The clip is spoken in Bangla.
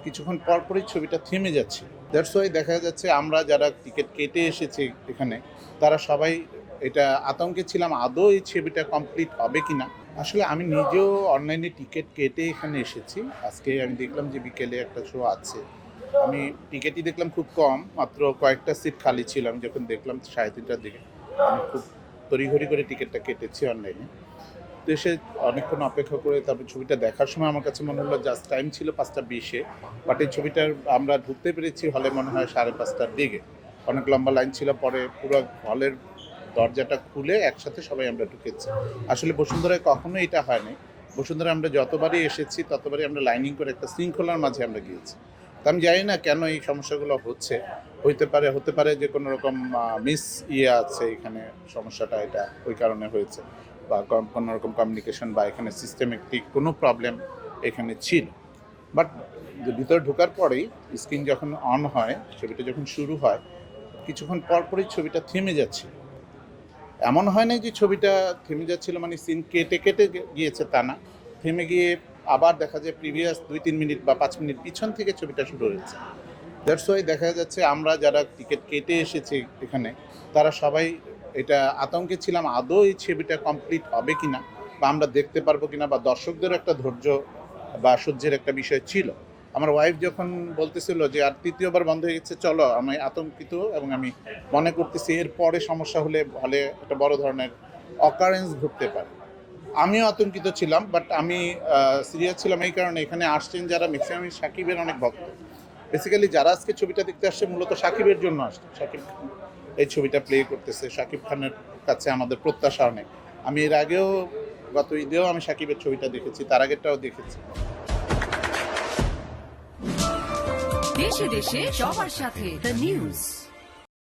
কিছুক্ষণ পরপরই ছবিটা থেমে যাচ্ছে। দ্যাটস ওয়াই দেখা যাচ্ছে আমরা যারা টিকিট কেটে এসেছি এখানে তারা সবাই এটা আতঙ্কে ছিলাম আদৌ এই ছবিটা কমপ্লিট হবে কিনা। আসলে আমি নিজেও অনলাইনে টিকিট কেটে এখানে এসেছি। আজকে আমি দেখলাম যে বিকেলে একটা শো আছে। আমি টিকিটই দেখলাম খুব কম, মাত্র কয়েকটা সিট খালি ছিল। আমি যখন দেখলাম 3:30টার দিকে আমি খুব তড়িঘড়ি করে টিকিটটা কেটেছি অনলাইনে। তো এসে অনেকক্ষণ অপেক্ষা করে তারপর ছবিটা দেখার সময় আমার কাছে মনে হলো জাস্ট টাইম ছিল 5:20-এ, বাট এই ছবিটার আমরা ঢুকতে পেরেছি হলে মনে হয় 5:30টার দিকে। অনেক লম্বা লাইন ছিল, পরে পুরো হলের দরজাটা খুলে একসাথে সবাই আমরা ঢুকেছি। আসলে বসুন্ধরায় কখনো এটা হয়নি। বসুন্ধরায় আমরা যতবারই এসেছি ততবারই আমরা লাইনিং করে একটা শৃঙ্খলার মাঝে আমরা গিয়েছি। তো আমি জানি না কেন এই সমস্যাগুলো হচ্ছে। হতে পারে যে কোনো রকম মিস আছে এখানে, সমস্যাটা এটা ওই কারণে হয়েছে, বা কোনো রকম কমিউনিকেশন বা এখানে সিস্টেমেটিক কোনো প্রবলেম এখানে ছিল। বাট ভিতরে ঢোকার পরেই স্ক্রিন যখন অন হয়, ছবিটা যখন শুরু হয়, কিছুক্ষণ পরপরই ছবিটা থেমে যাচ্ছে। এমন হয় না যে ছবিটা থেমে যাচ্ছিল মানে সিন কেটে কেটে গিয়েছে তা না, থেমে গিয়ে আবার দেখা যায় প্রিভিয়াস 2-3 মিনিট বা 5 মিনিট পিছন থেকে ছবিটা শুরু হয়েছে। দ্যাটস ওয়াই দেখা যাচ্ছে আমরা যারা টিকিট কেটে এসেছি এখানে তারা সবাই এটা আতঙ্কে ছিলাম আদৌ এই ছবিটা কমপ্লিট হবে কিনা, বা আমরা দেখতে পারবো কিনা, বা দর্শকদেরও একটা ধৈর্য বা সহ্যের একটা বিষয় ছিল। আমার ওয়াইফ যখন বলতেছিল যে আর তৃতীয়বার বন্ধ হয়ে গেছে চলো, আমি আতঙ্কিত এবং আমি মনে করতেছি এর পরে সমস্যা হলে হলে একটা বড় ধরনের অকারেন্স ঘটতে পারে। আমিও আতঙ্কিত ছিলাম, বাট আমি সিরিয়াস ছিলাম এই কারণে এখানে আসছেন যারা ম্যাক্সিমাম সাকিবের অনেক ভক্ত। বেসিক্যালি যারা আজকে ছবিটা দেখতে আসছে মূলত সাকিবের জন্য আসছে। সাকিব খান এই ছবিটা প্লে করতেছে, সাকিব খানের কাছে আমাদের প্রত্যাশা অনেক। আমি এর আগেও গত ঈদেও আমি সাকিবের ছবিটা দেখেছি, তার আগেরটাও দেখেছি। দেশে দেশে সবার সাথে দ্য নিউজ।